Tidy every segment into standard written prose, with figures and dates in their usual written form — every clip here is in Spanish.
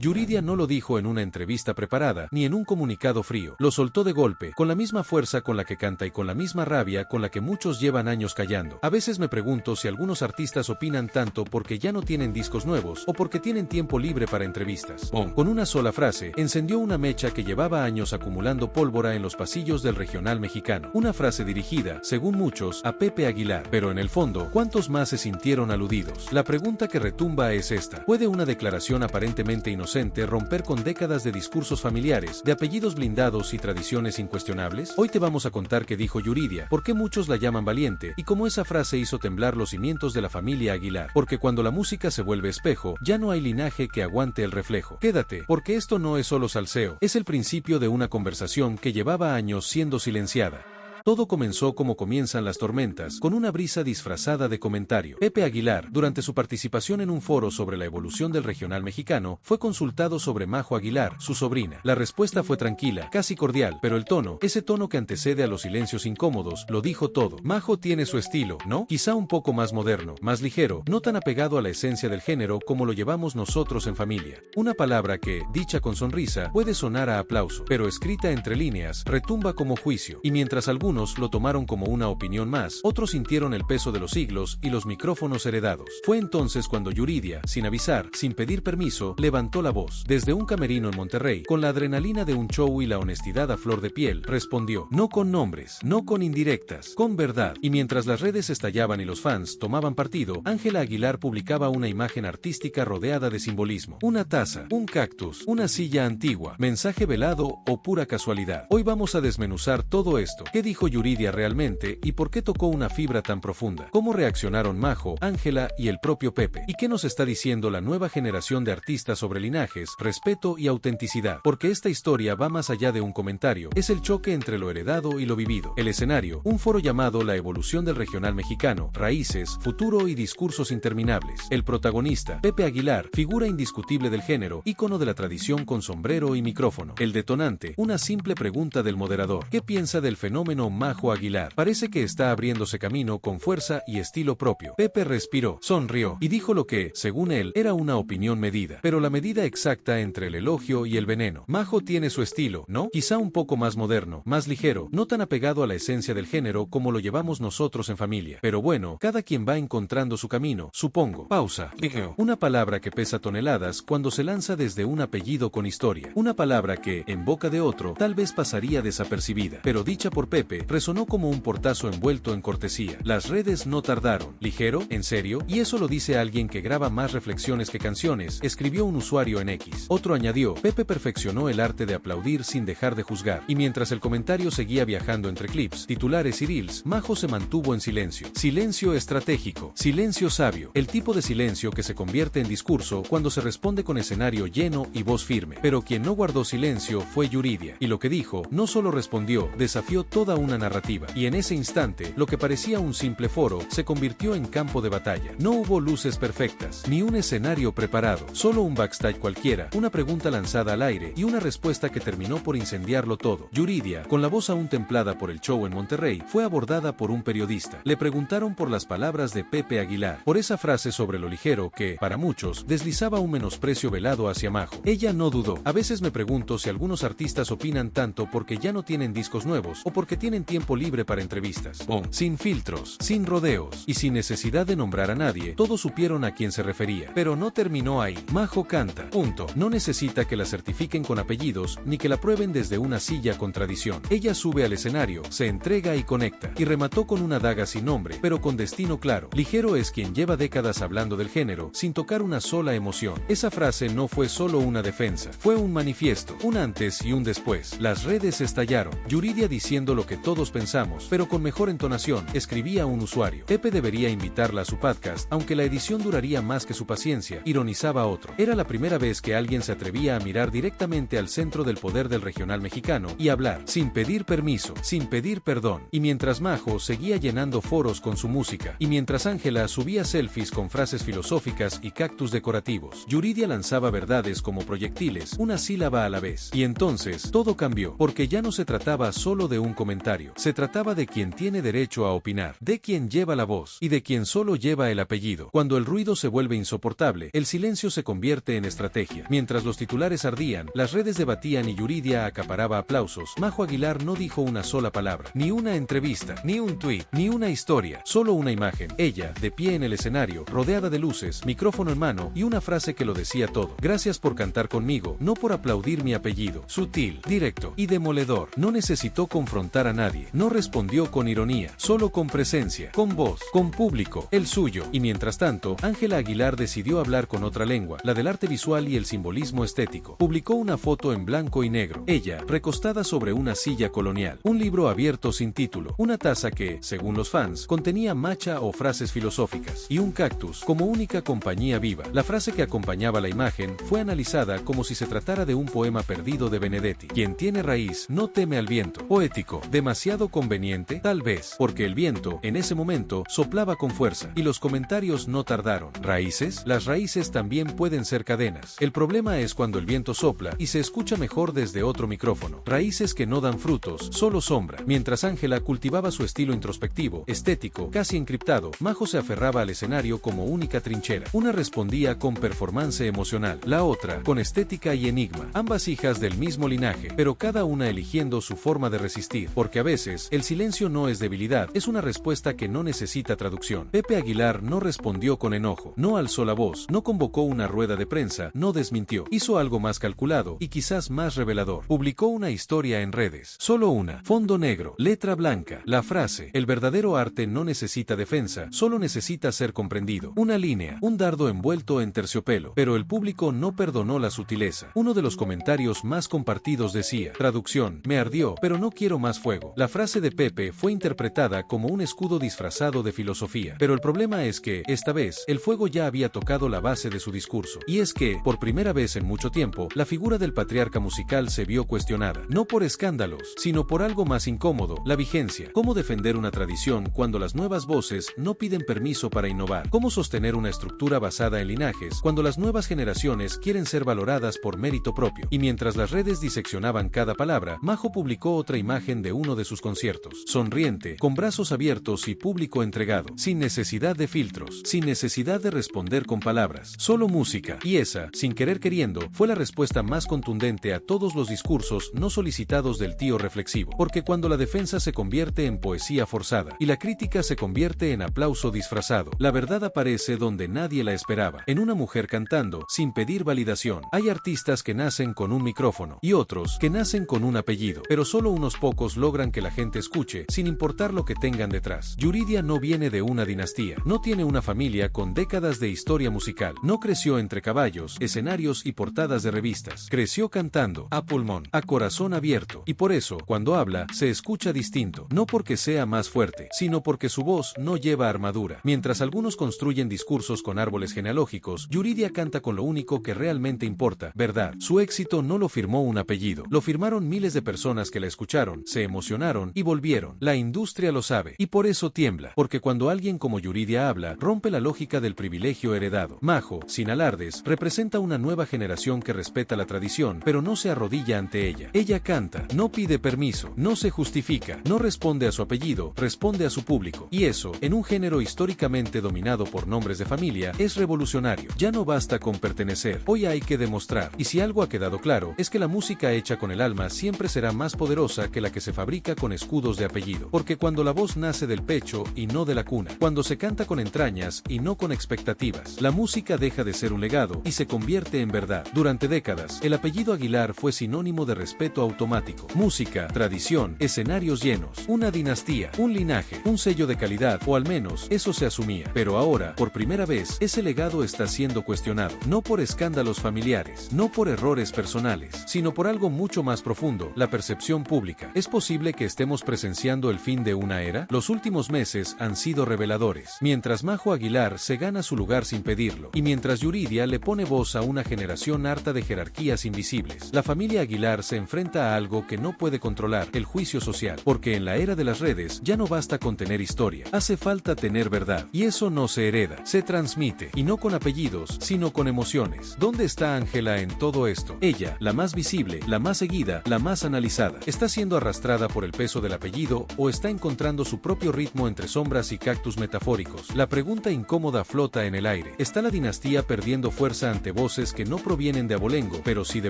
Yuridia no lo dijo en una entrevista preparada, ni en un comunicado frío. Lo soltó de golpe, con la misma fuerza con la que canta y con la misma rabia con la que muchos llevan años callando. A veces me pregunto si algunos artistas opinan tanto porque ya no tienen discos nuevos, o porque tienen tiempo libre para entrevistas. Con una sola frase, encendió una mecha que llevaba años acumulando pólvora en los pasillos del regional mexicano. Una frase dirigida, según muchos, a Pepe Aguilar. Pero en el fondo, ¿cuántos más se sintieron aludidos? La pregunta que retumba es esta: ¿puede una declaración aparentemente inocente romper con décadas de discursos familiares, de apellidos blindados y tradiciones incuestionables? Hoy te vamos a contar qué dijo Yuridia, por qué muchos la llaman valiente, y cómo esa frase hizo temblar los cimientos de la familia Aguilar. Porque cuando la música se vuelve espejo, ya no hay linaje que aguante el reflejo. Quédate, porque esto no es solo salseo, es el principio de una conversación que llevaba años siendo silenciada. Todo comenzó como comienzan las tormentas, con una brisa disfrazada de comentario. Pepe Aguilar, durante su participación en un foro sobre la evolución del regional mexicano, fue consultado sobre Majo Aguilar, su sobrina. La respuesta fue tranquila, casi cordial, pero el tono, ese tono que antecede a los silencios incómodos, lo dijo todo. Majo tiene su estilo, ¿no? Quizá un poco más moderno, más ligero, no tan apegado a la esencia del género como lo llevamos nosotros en familia. Una palabra que, dicha con sonrisa, puede sonar a aplauso, pero escrita entre líneas, retumba como juicio. Y mientras algunos lo tomaron como una opinión más, otros sintieron el peso de los siglos y los micrófonos heredados. Fue entonces cuando Yuridia, sin avisar, sin pedir permiso, levantó la voz. Desde un camerino en Monterrey, con la adrenalina de un show y la honestidad a flor de piel, respondió: no con nombres, no con indirectas, con verdad. Y mientras las redes estallaban y los fans tomaban partido, Ángela Aguilar publicaba una imagen artística rodeada de simbolismo. Una taza, un cactus, una silla antigua, mensaje velado o pura casualidad. Hoy vamos a desmenuzar todo esto. ¿Qué dijo Yuridia realmente y por qué tocó una fibra tan profunda? ¿Cómo reaccionaron Majo, Ángela y el propio Pepe? ¿Y qué nos está diciendo la nueva generación de artistas sobre linajes, respeto y autenticidad? Porque esta historia va más allá de un comentario, es el choque entre lo heredado y lo vivido. El escenario, un foro llamado La evolución del regional mexicano, raíces, futuro y discursos interminables. El protagonista, Pepe Aguilar, figura indiscutible del género, ícono de la tradición con sombrero y micrófono. El detonante, una simple pregunta del moderador: ¿qué piensa del fenómeno Majo Aguilar? Parece que está abriéndose camino con fuerza y estilo propio. Pepe respiró, sonrió y dijo lo que, según él, era una opinión medida, pero la medida exacta entre el elogio y el veneno. Majo tiene su estilo, ¿no? Quizá un poco más moderno, más ligero, no tan apegado a la esencia del género como lo llevamos nosotros en familia. Pero bueno, cada quien va encontrando su camino, supongo. Pausa. Una palabra que pesa toneladas cuando se lanza desde un apellido con historia. Una palabra que, en boca de otro, tal vez pasaría desapercibida, pero dicha por Pepe, resonó como un portazo envuelto en cortesía. Las redes no tardaron. ¿Ligero? ¿En serio? Y eso lo dice alguien que graba más reflexiones que canciones, escribió un usuario en X. Otro añadió: Pepe perfeccionó el arte de aplaudir sin dejar de juzgar. Y mientras el comentario seguía viajando entre clips, titulares y reels, Majo se mantuvo en silencio. Silencio estratégico. Silencio sabio. El tipo de silencio que se convierte en discurso cuando se responde con escenario lleno y voz firme. Pero quien no guardó silencio fue Yuridia. Y lo que dijo, no solo respondió, desafió toda una narrativa. Y en ese instante, lo que parecía un simple foro, se convirtió en campo de batalla. No hubo luces perfectas, ni un escenario preparado, solo un backstage cualquiera, una pregunta lanzada al aire, y una respuesta que terminó por incendiarlo todo. Yuridia, con la voz aún templada por el show en Monterrey, fue abordada por un periodista. Le preguntaron por las palabras de Pepe Aguilar, por esa frase sobre lo ligero que, para muchos, deslizaba un menosprecio velado hacia Majo. Ella no dudó. A veces me pregunto si algunos artistas opinan tanto porque ya no tienen discos nuevos, o porque tienen tiempo libre para entrevistas. Sin filtros, sin rodeos, y sin necesidad de nombrar a nadie, todos supieron a quién se refería. Pero no terminó ahí. Majo canta. Punto. No necesita que la certifiquen con apellidos, ni que la prueben desde una silla con tradición. Ella sube al escenario, se entrega y conecta. Y remató con una daga sin nombre, pero con destino claro. Ligero es quien lleva décadas hablando del género, sin tocar una sola emoción. Esa frase no fue solo una defensa, fue un manifiesto, un antes y un después. Las redes estallaron. Yuridia diciendo lo que todos pensamos, pero con mejor entonación, escribía un usuario. Pepe debería invitarla a su podcast, aunque la edición duraría más que su paciencia, ironizaba otro. Era la primera vez que alguien se atrevía a mirar directamente al centro del poder del regional mexicano, y hablar, sin pedir permiso, sin pedir perdón. Y mientras Majo seguía llenando foros con su música, y mientras Ángela subía selfies con frases filosóficas y cactus decorativos, Yuridia lanzaba verdades como proyectiles, una sílaba a la vez. Y entonces, todo cambió, porque ya no se trataba solo de un comentario. comentario. Se trataba de quien tiene derecho a opinar, de quien lleva la voz y de quien solo lleva el apellido. Cuando el ruido se vuelve insoportable, el silencio se convierte en estrategia. Mientras los titulares ardían, las redes debatían y Yuridia acaparaba aplausos, Majo Aguilar no dijo una sola palabra, ni una entrevista, ni un tuit, ni una historia, solo una imagen. Ella, de pie en el escenario, rodeada de luces, micrófono en mano y una frase que lo decía todo. Gracias por cantar conmigo, no por aplaudir mi apellido. Sutil, directo y demoledor. No necesitó confrontar a nadie. No respondió con ironía, solo con presencia, con voz, con público, el suyo. Y mientras tanto, Ángela Aguilar decidió hablar con otra lengua, la del arte visual y el simbolismo estético. Publicó una foto en blanco y negro. Ella, recostada sobre una silla colonial. Un libro abierto sin título. Una taza que, según los fans, contenía matcha o frases filosóficas. Y un cactus, como única compañía viva. La frase que acompañaba la imagen fue analizada como si se tratara de un poema perdido de Benedetti. Quien tiene raíz no teme al viento. Poético, demasiado conveniente, tal vez, porque el viento, en ese momento, soplaba con fuerza. Y los comentarios no tardaron. ¿Raíces? Las raíces también pueden ser cadenas. El problema es cuando el viento sopla y se escucha mejor desde otro micrófono. Raíces que no dan frutos, solo sombra. Mientras Ángela cultivaba su estilo introspectivo, estético, casi encriptado, Majo se aferraba al escenario como única trinchera. Una respondía con performance emocional, la otra con estética y enigma. Ambas hijas del mismo linaje, pero cada una eligiendo su forma de resistir, porque a veces el silencio no es debilidad, es una respuesta que no necesita traducción. Pepe Aguilar no respondió con enojo, no alzó la voz, no convocó una rueda de prensa, no desmintió. Hizo algo más calculado y quizás más revelador. Publicó una historia en redes, solo una, fondo negro, letra blanca, la frase: el verdadero arte no necesita defensa, solo necesita ser comprendido. Una línea, un dardo envuelto en terciopelo, pero el público no perdonó la sutileza. Uno de los comentarios más compartidos decía: traducción, me ardió, pero no quiero más fuego. La frase de Pepe fue interpretada como un escudo disfrazado de filosofía, pero el problema es que, esta vez, el fuego ya había tocado la base de su discurso. Y es que, por primera vez en mucho tiempo, la figura del patriarca musical se vio cuestionada, no por escándalos, sino por algo más incómodo: la vigencia. ¿Cómo defender una tradición cuando las nuevas voces no piden permiso para innovar? ¿Cómo sostener una estructura basada en linajes cuando las nuevas generaciones quieren ser valoradas por mérito propio? Y mientras las redes diseccionaban cada palabra, Majo publicó otra imagen de uno de sus conciertos, sonriente, con brazos abiertos y público entregado, sin necesidad de filtros, sin necesidad de responder con palabras, solo música. Y esa, sin querer queriendo, fue la respuesta más contundente a todos los discursos no solicitados del tío reflexivo, porque cuando la defensa se convierte en poesía forzada y la crítica se convierte en aplauso disfrazado, la verdad aparece donde nadie la esperaba, en una mujer cantando, sin pedir validación. Hay artistas que nacen con un micrófono, y otros que nacen con un apellido, pero solo unos pocos logran que la gente escuche, sin importar lo que tengan detrás. Yuridia no viene de una dinastía, no tiene una familia con décadas de historia musical, no creció entre caballos, escenarios y portadas de revistas, creció cantando, a pulmón, a corazón abierto, y por eso, cuando habla, se escucha distinto, no porque sea más fuerte, sino porque su voz no lleva armadura. Mientras algunos construyen discursos con árboles genealógicos, Yuridia canta con lo único que realmente importa: verdad. Su éxito no lo firmó un apellido, lo firmaron miles de personas que la escucharon, se emocionaron y volvieron. La industria lo sabe, y por eso tiembla, porque cuando alguien como Yuridia habla, rompe la lógica del privilegio heredado. Majo, sin alardes, representa una nueva generación que respeta la tradición, pero no se arrodilla ante ella. Ella canta, no pide permiso, no se justifica, no responde a su apellido, responde a su público. Y eso, en un género históricamente dominado por nombres de familia, es revolucionario. Ya no basta con pertenecer, hoy hay que demostrar. Y si algo ha quedado claro, es que la música hecha con el alma siempre será más poderosa que la que se fabrica con escudos de apellido. Porque cuando la voz nace del pecho y no de la cuna, cuando se canta con entrañas y no con expectativas, la música deja de ser un legado y se convierte en verdad. Durante décadas, el apellido Aguilar fue sinónimo de respeto automático. Música, tradición, escenarios llenos, una dinastía, un linaje, un sello de calidad, o al menos eso se asumía. Pero ahora, por primera vez, ese legado está siendo cuestionado, no por escándalos familiares, no por errores personales, sino por algo mucho más profundo: la percepción pública. ¿Es posible que estemos presenciando el fin de una era? Los últimos meses han sido reveladores. Mientras Majo Aguilar se gana su lugar sin pedirlo, y mientras Yuridia le pone voz a una generación harta de jerarquías invisibles, la familia Aguilar se enfrenta a algo que no puede controlar: el juicio social. Porque en la era de las redes, ya no basta con tener historia, hace falta tener verdad. Y eso no se hereda, se transmite, y no con apellidos, sino con emociones. ¿Dónde está Ángela en todo esto? Ella, la más visible, la más seguida, la más analizada, está siendo arrastrada por por el peso del apellido o está encontrando su propio ritmo entre sombras y cactus metafóricos? La pregunta incómoda flota en el aire. ¿Está la dinastía perdiendo fuerza ante voces que no provienen de abolengo, pero sí de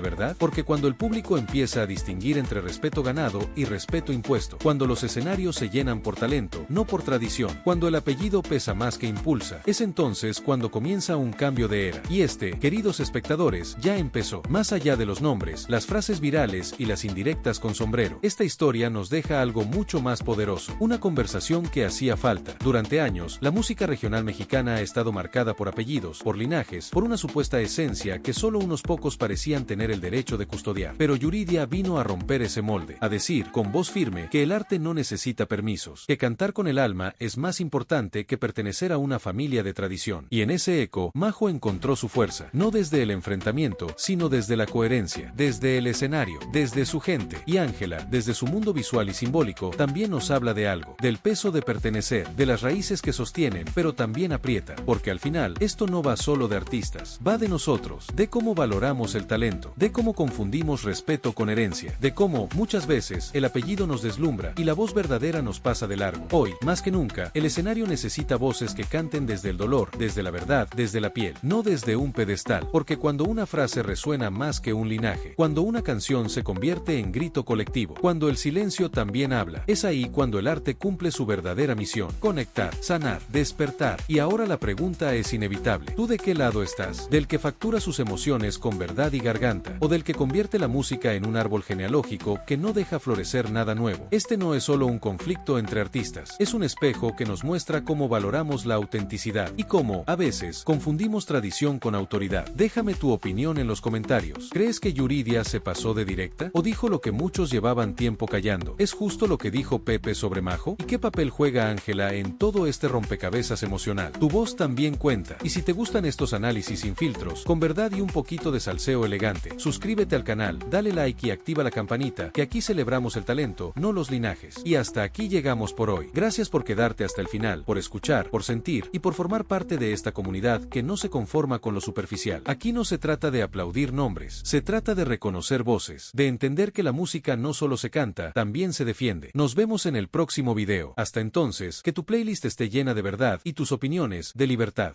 verdad? Porque cuando el público empieza a distinguir entre respeto ganado y respeto impuesto, cuando los escenarios se llenan por talento, no por tradición, cuando el apellido pesa más que impulsa, es entonces cuando comienza un cambio de era. Y queridos espectadores, ya empezó. Más allá de los nombres, las frases virales y las indirectas con sombrero, esta historia nos deja algo mucho más poderoso, una conversación que hacía falta. Durante años, la música regional mexicana ha estado marcada por apellidos, por linajes, por una supuesta esencia que solo unos pocos parecían tener el derecho de custodiar. Pero Yuridia vino a romper ese molde, a decir, con voz firme, que el arte no necesita permisos, que cantar con el alma es más importante que pertenecer a una familia de tradición. Y en ese eco, Majo encontró su fuerza, no desde el enfrentamiento, sino desde la coherencia, desde el escenario, desde su gente. Y Ángela, desde su mundo visual y simbólico, también nos habla de algo, del peso de pertenecer, de las raíces que sostienen, pero también aprieta, porque al final, esto no va solo de artistas, va de nosotros, de cómo valoramos el talento, de cómo confundimos respeto con herencia, de cómo, muchas veces, el apellido nos deslumbra y la voz verdadera nos pasa de largo. Hoy, más que nunca, el escenario necesita voces que canten desde el dolor, desde la verdad, desde la piel, no desde un pedestal, porque cuando una frase resuena más que un linaje, cuando una canción se convierte en grito colectivo, cuando el silencio también habla, es ahí cuando el arte cumple su verdadera misión: conectar, sanar, despertar. Y ahora la pregunta es inevitable: ¿tú de qué lado estás? ¿Del que factura sus emociones con verdad y garganta? ¿O del que convierte la música en un árbol genealógico que no deja florecer nada nuevo? Este no es solo un conflicto entre artistas, es un espejo que nos muestra cómo valoramos la autenticidad y cómo, a veces, confundimos tradición con autoridad. Déjame tu opinión en los comentarios. ¿Crees que Yuridia se pasó de directa? ¿O dijo lo que muchos llevaban tiempo callando? ¿Es justo lo que dijo Pepe sobre Majo? ¿Y qué papel juega Ángela en todo este rompecabezas emocional? Tu voz también cuenta. Y si te gustan estos análisis sin filtros, con verdad y un poquito de salseo elegante, suscríbete al canal, dale like y activa la campanita, que aquí celebramos el talento, no los linajes. Y hasta aquí llegamos por hoy. Gracias por quedarte hasta el final, por escuchar, por sentir y por formar parte de esta comunidad que no se conforma con lo superficial. Aquí no se trata de aplaudir nombres, se trata de reconocer voces, de entender que la música no solo se canta, también se defiende. Nos vemos en el próximo video. Hasta entonces, que tu playlist esté llena de verdad y tus opiniones de libertad.